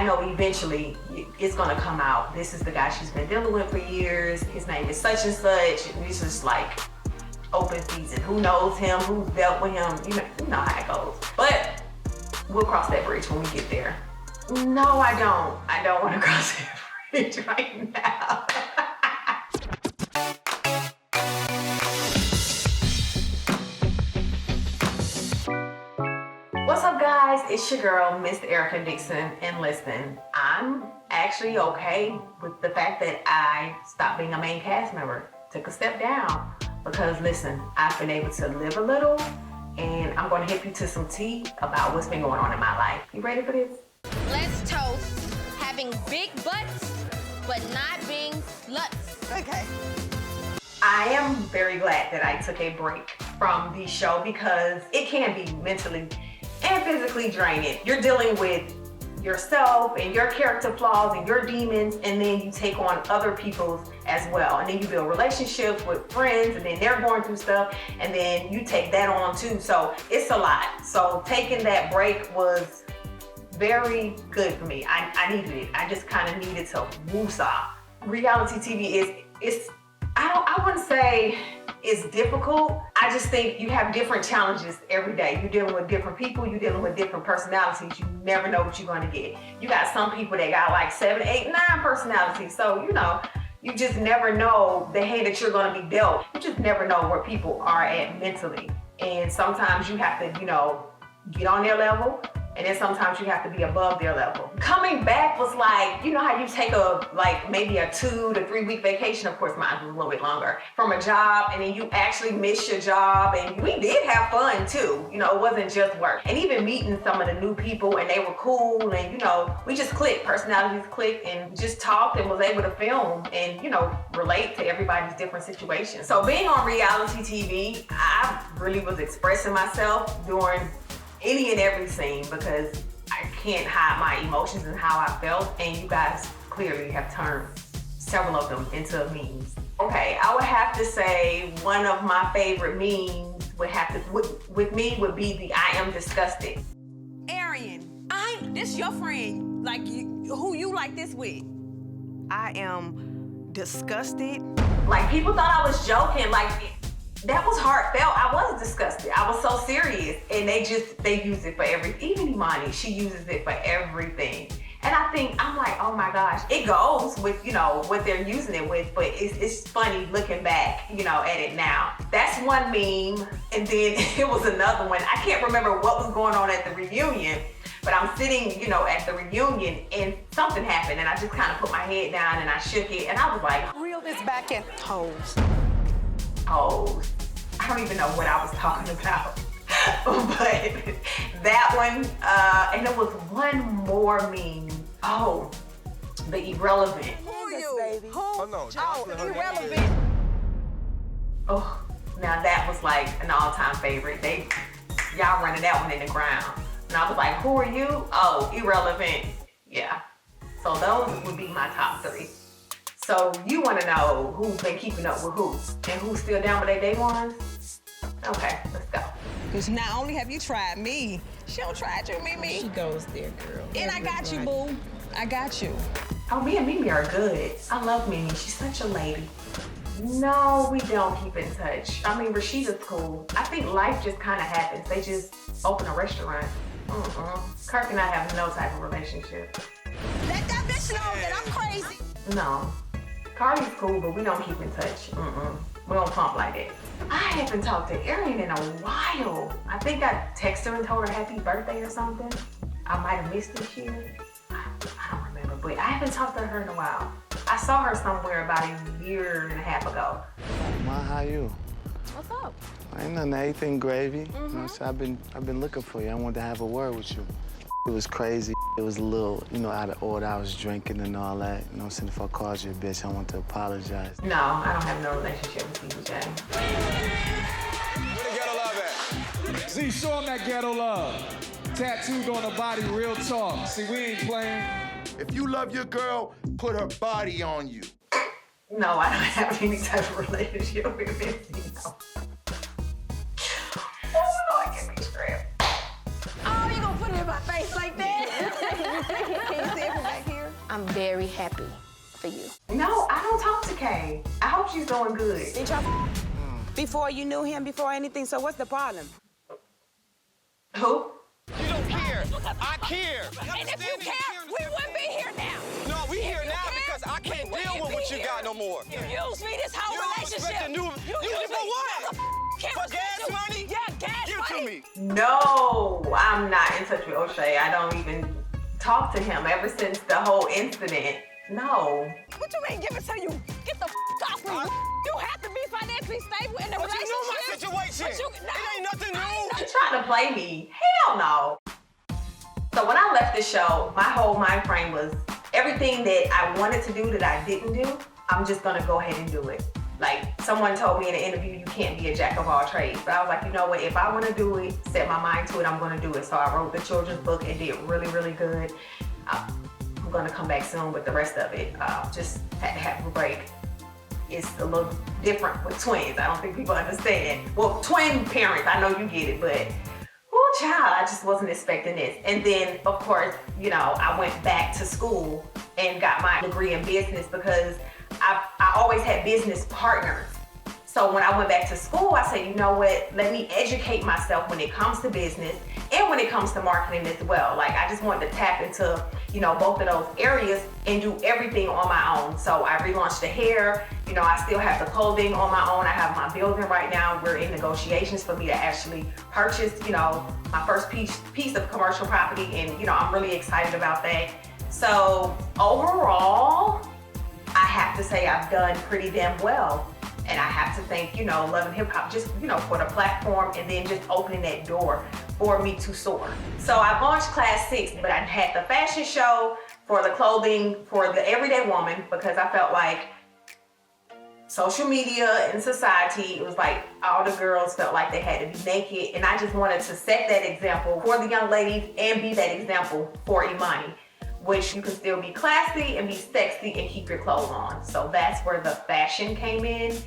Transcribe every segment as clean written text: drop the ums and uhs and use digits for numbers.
I know eventually it's gonna come out. This is the guy she's been dealing with for years. His name is such and such. And it's just like open season. Who knows him? Who's dealt with him? You know how it goes. But we'll cross that bridge when we get there. No, I don't. I don't want to cross that bridge right now. What's up, guys? It's your girl, Miss Erica Dixon, and listen, I'm actually okay with the fact that I stopped being a main cast member, took a step down, because listen, I've been able to live a little, and I'm gonna hip you to some tea about what's been going on in my life. You ready for this? Let's toast having big butts, but not being sluts. Okay. I am very glad that I took a break from the show because it can be mentally and physically draining. You're dealing with yourself and your character flaws and your demons, and then you take on other people's as well. And then you build relationships with friends, and then they're going through stuff, and then you take that on too. So it's a lot. So taking that break was very good for me. I needed it. I just kind of needed to woosah. Reality TV is I wouldn't say it's difficult. I just think you have different challenges every day. You're dealing with different people, you're dealing with different personalities. You never know what you're going to get. You got some people that got like 7, 8, 9 personalities. So, you know, you just never know the hand that you're going to be dealt. You just never know where people are at mentally. And sometimes you have to, you know, get on their level. And then sometimes you have to be above their level. Coming back was like, you know how you take maybe a 2 to 3 week vacation, of course mine was a little bit longer, from a job, and then you actually miss your job, and we did have fun too. You know, it wasn't just work. And even meeting some of the new people, and they were cool, and you know, we just clicked, personalities clicked, and just talked and was able to film and, you know, relate to everybody's different situations. So being on reality TV, I really was expressing myself during any and every scene because I can't hide my emotions and how I felt, and you guys clearly have turned several of them into memes. Okay, I would have to say one of my favorite memes would be the I am disgusted. Arian, this your friend, like who you like this with. I am disgusted. Like people thought I was joking, like that was heartfelt. I was disgusted. I was so serious. And they use it for everything. Even Imani, she uses it for everything. And I'm like, oh my gosh. It goes with, you know, what they're using it with, but it's funny looking back, you know, at it now. That's one meme. And then it was another one. I can't remember what was going on at the reunion, but I'm sitting, you know, at the reunion and something happened and I just kind of put my head down and I shook it and I was like, Reel this back in. Hoes. Oh, I don't even know what I was talking about. But that one, and there was one more meme. Oh, the irrelevant. Who are you? Baby. Who? Oh, no. Oh, irrelevant. Oh, now that was like an all-time favorite. Y'all running that one in the ground. And I was like, who are you? Oh, irrelevant. Yeah. So those would be my top 3. So you want to know who's been keeping up with who and who's still down with their day ones? Okay, let's go. Because not only have you tried me, she don't try you, Mimi. She goes there, girl. And I got you, boo. I got you. Oh, me and Mimi are good. I love Mimi. She's such a lady. No, we don't keep in touch. I mean, Rashida's cool. I think life just kind of happens. They just open a restaurant. Kirk and I have no type of relationship. Let that bitch know that I'm crazy. No. Carly's cool, but we don't keep in touch. We don't pump like that. I haven't talked to Arian in a while. I think I texted her and told her happy birthday or something. I might have missed this year. I don't remember, but I haven't talked to her in a while. I saw her somewhere about a year and a half ago. Ma, how you? What's up? Ain't nothing, everything gravy. You know, so I've been looking for you. I wanted to have a word with you. It was crazy. It was a little, you know, out of order. I was drinking and all that. You know what I'm saying? If I called you a bitch, I want to apologize. No, I don't have no relationship with people, Jay. Where the ghetto love at? See, show him that ghetto love. Tattooed on the body, real talk. See, we ain't playing. If you love your girl, put her body on you. No, I don't have any type of relationship with Missy, no. Oh, Lord, give me strength. Oh, you gonna put it in my face like that? I'm very happy for you. No, I don't talk to Kay. I hope she's doing good. Did y'all before you knew him, before anything? So what's the problem? Who? You don't care. I care. And if you care, we wouldn't be here now. No, we here now because I can't deal with what you got no more. You used me this whole You don't relationship. respect the new. Use it for what? For gas money? Yeah, gas Give money. it to me. No, I'm not in touch with O'Shea. I don't even talk to him ever since the whole incident. No. What you mean give it to you? Get the off me. You have to be financially stable in a But you know my relationship. situation. It ain't nothing new. You trying to play me? Hell no. So when I left the show, my whole mind frame was everything that I wanted to do that I didn't do, I'm just gonna go ahead and do it. Like someone told me in an interview, you can't be a jack of all trades. But I was like, you know what, if I wanna do it, set my mind to it, I'm gonna do it. So I wrote the children's book and did really, really good. I'm gonna come back soon with the rest of it. Just had to have a break. It's a little different with twins. I don't think people understand. Well, twin parents, I know you get it, but oh child, I just wasn't expecting this. And then, of course, you know, I went back to school and got my degree in business because I always had business partners. So when I went back to school, I said, you know what, let me educate myself when it comes to business and when it comes to marketing as well. Like I just wanted to tap into, you know, both of those areas and do everything on my own. So I relaunched the hair, you know, I still have the clothing on my own. I have my building right now. We're in negotiations for me to actually purchase, you know, my first piece of commercial property. And, you know, I'm really excited about that. So overall, I have to say I've done pretty damn well. And I have to thank, you know, Love and Hip Hop just, you know, for the platform and then just opening that door for me to soar. So I launched Klass 6, but I had the fashion show for the clothing for the everyday woman because I felt like social media and society, it was like all the girls felt like they had to be naked. And I just wanted to set that example for the young ladies and be that example for Imani, which you can still be classy and be sexy and keep your clothes on. So that's where the fashion came in.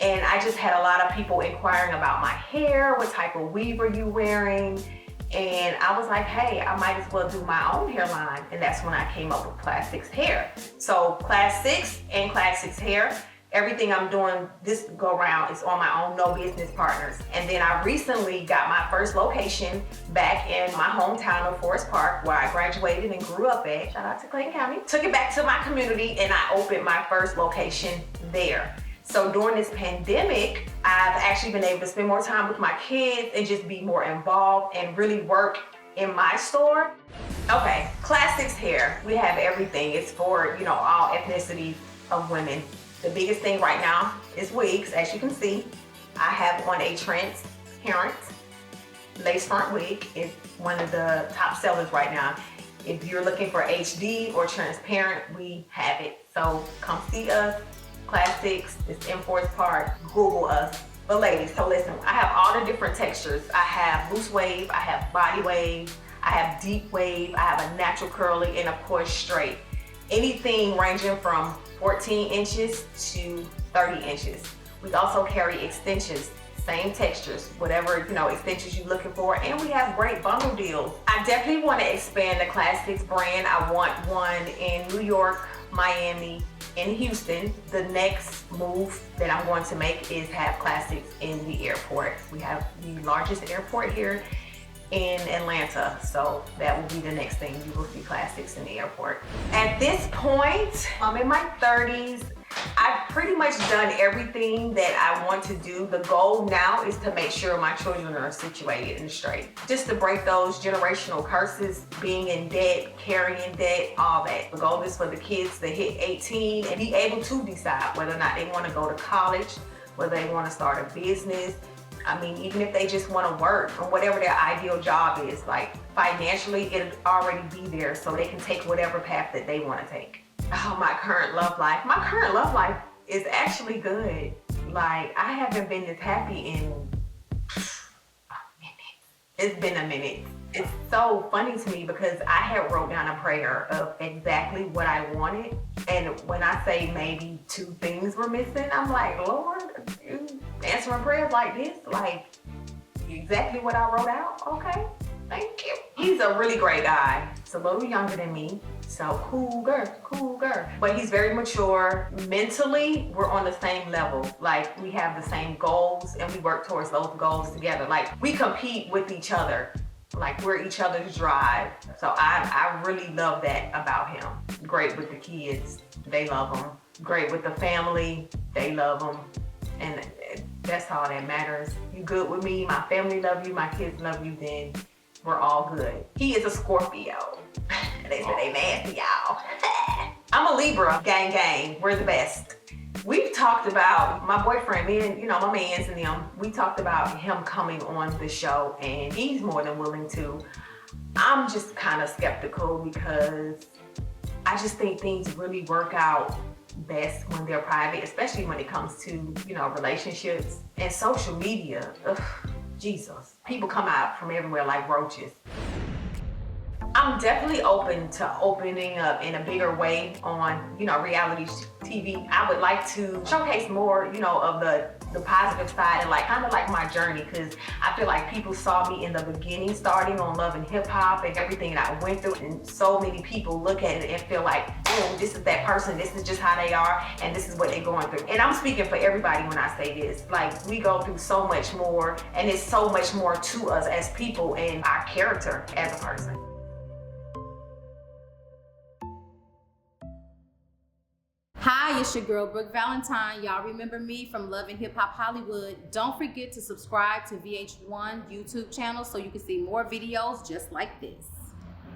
And I just had a lot of people inquiring about my hair, what type of weave are you wearing? And I was like, hey, I might as well do my own hairline. And that's when I came up with Klass 6 Hair. So Klass 6 and Klass 6 Hair, everything I'm doing this go round is on my own, no business partners. And then I recently got my first location back in my hometown of Forest Park, where I graduated and grew up at. Shout out to Clayton County. Took it back to my community and I opened my first location there. So during this pandemic, I've actually been able to spend more time with my kids and just be more involved and really work in my store. Okay, Klass 6 Hair, we have everything. It's for, you know, all ethnicities of women. The biggest thing right now is wigs, as you can see. I have on a transparent lace front wig. It's one of the top sellers right now. If you're looking for HD or transparent, we have it. So come see us, Klass 6, it's in Forest Park, Google us. But ladies, so listen, I have all the different textures. I have loose wave, I have body wave, I have deep wave, I have a natural curly, and of course straight. Anything ranging from 14 inches to 30 inches. We also carry extensions, same textures, whatever, you know, extensions you're looking for, and we have great bundle deals. I definitely want to expand the Klass 6 brand. I want one in New York, Miami, in Houston. The next move that I'm going to make is have Klass 6 in the airport. We have the largest airport here in Atlanta, so that will be the next thing. You will see Klass 6 in the airport. At this point, I'm in my 30s. I've pretty much done everything that I want to do. The goal now is to make sure my children are situated and straight. Just to break those generational curses, being in debt, carrying debt, all that. The goal is for the kids to hit 18 and be able to decide whether or not they want to go to college, whether they want to start a business. I mean, even if they just want to work or whatever their ideal job is, like financially, it'll already be there so they can take whatever path that they want to take. Oh, my current love life. My current love life is actually good. Like, I haven't been this happy in a minute. It's been a minute. It's so funny to me because I had wrote down a prayer of exactly what I wanted. And when I say maybe 2 things were missing, I'm like, Lord, you answering prayers like this? Like, exactly what I wrote out? Okay, thank you. He's a really great guy. He's a little younger than me. So cool girl. But he's very mature. Mentally, we're on the same level. Like, we have the same goals and we work towards those goals together. Like, we compete with each other. Like, we're each other's drive. So I really love that about him. Great with the kids, they love him. Great with the family, they love him. And that's all that matters. You good with me, my family love you, my kids love you, then we're all good. He is a Scorpio. They say they nasty, y'all. I'm a Libra, gang, we're the best. We've talked about, my boyfriend, me and, my mans and them, we talked about him coming on the show and he's more than willing to. I'm just kind of skeptical because I just think things really work out best when they're private, especially when it comes to, relationships and social media. Ugh, Jesus. People come out from everywhere like roaches. I'm definitely open to opening up in a bigger way on, reality TV. I would like to showcase more, of the positive side and kind of my journey, because I feel like people saw me in the beginning, starting on Love and Hip Hop and everything that I went through, and so many people look at it and feel like, oh, this is that person, this is just how they are, and this is what they're going through. And I'm speaking for everybody when I say this. Like, we go through so much more, and it's so much more to us as people and our character as a person. Hi, it's your girl Brooke Valentine. Y'all remember me from Love and Hip Hop Hollywood. Don't forget to subscribe to VH1 YouTube channel so you can see more videos just like this.